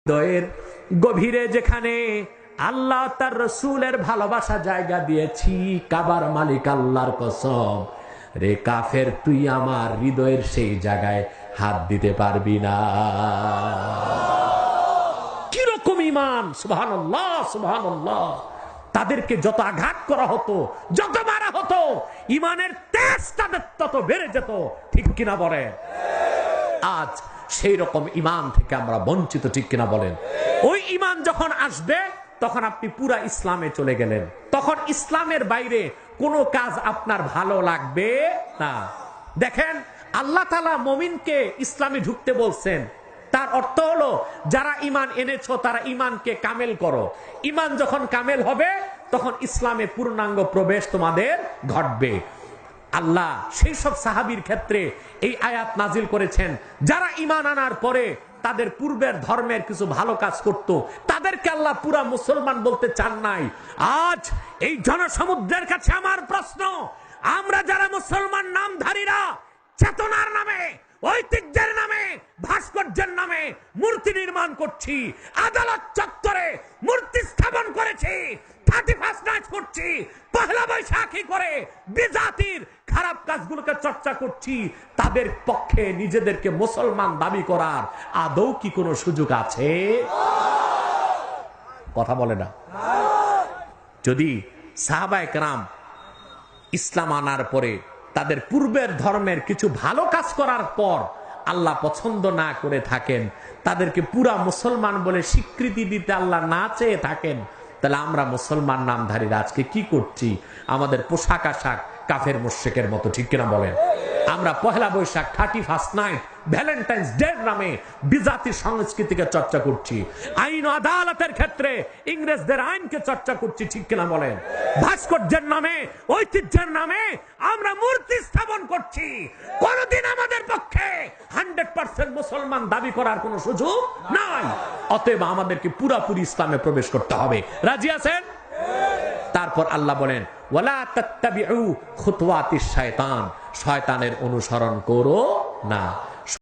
হৃদয়ের গভীরে যেখানে আল্লাহ তার রসুলের ভালোবাসা জায়গা দিয়েছি, কাবার মালিক আল্লাহর কসম, রে কাফের তুই আমার হৃদয়ের সেই জায়গায় হাত দিতে পারবি না। কিরকম ঈমান! সুবহানাল্লাহ, সুবহানাল্লাহ। তাদেরকে যত আঘাত করা হতো, যত মারা হতো, ঈমানের তেজ তাদের তত বেড়ে যেত, ঠিক কিনা বলেন? আজ সেই রকম ঈমান থেকে আমরা বঞ্চিত, ঠিক কিনা বলেন? ওই ঈমান যখন আসবে তখন আপনি পুরা ইসলামে চলে গেলেন, তখন ইসলামের বাইরে কোনো কাজ আপনার ভালো লাগবে না। দেখেন, আল্লাহ তাআলা মুমিনকে ইসলামে ঢুকতে বলছেন, তার অর্থ হলো যারা ঈমান এনেছো তারা ঈমানকে কামেল করো। ঈমান যখন কামেল হবে তখন ইসলামে পূর্ণাঙ্গ প্রবেশ তোমাদের ঘটবে। আল্লাহ সেই সব সাহাবীর ক্ষেত্রে এই আয়াত নাজিল করেছেন যারা ঈমান আনার পরে তাদের পূর্বের ধর্মের কিছু ভালো কাজ করত, তাদেরকে আল্লাহ পুরা মুসলমান বলতে চান নাই। আজ এই জনসমুদ্রের কাছে আমার প্রশ্ন, আমরা যারা মুসলমান নামধারীরা চেতনার নামে, ঐতিহ্যের নামে, ভাস্কর্যের নামে মূর্তি নির্মাণ করছি, আদালত চত্বরে মূর্তি স্থাপন করেছি, 31 নাইট করছি, পহেলা বৈশাখী করে বিজাতির খারাপ কাজগুলোকে চর্চা করছি, তাদের পক্ষে নিজেদেরকে মুসলমান দাবি করার আদৌ কি কোনো সুযোগ আছে? কথা বলে না। যদি সাহাবায়ে কেরাম ইসলাম আনার পরে তাদের পূর্বের ধর্মের কিছু ভালো কাজ করার পর আল্লাহ পছন্দ না করে থাকেন, তাদেরকে পুরা মুসলমান বলে স্বীকৃতি দিতে আল্লাহ না চেয়ে থাকেন, তাহলে আমরা মুসলমান নামধারীরা আজকে কি করছি? আমাদের পোশাক আশাক কাফের মুশরিকের মতো, ঠিক কিনা বলেন? আমরা Pohela Boishakh, 31 night, Valentine's day নামে বিজাতি সংস্কৃতিকে চর্চা করছি, আইন ও আদালতের ক্ষেত্রে ইংরেজদের আইনকে চর্চা করছি, ঠিক কিনা বলেন? ভাস্কর্যের নামে, ঐতিহ্যের নামে আমরা মূর্তি স্থাপন করছি। কোনদিন আমাদের পক্ষে 100% মুসলমান দাবি করার কোন সুযোগ নাই। অতএব আমাদেরকে পুরাপুরি ইসলামে প্রবেশ করতে হবে। রাজি আছেন? তারপর আল্লাহ বলেন, ওয়ালা তাত্তাবিউ খুতুওয়াতিশ শায়তান, শয়তানের অনুসরণ করো না।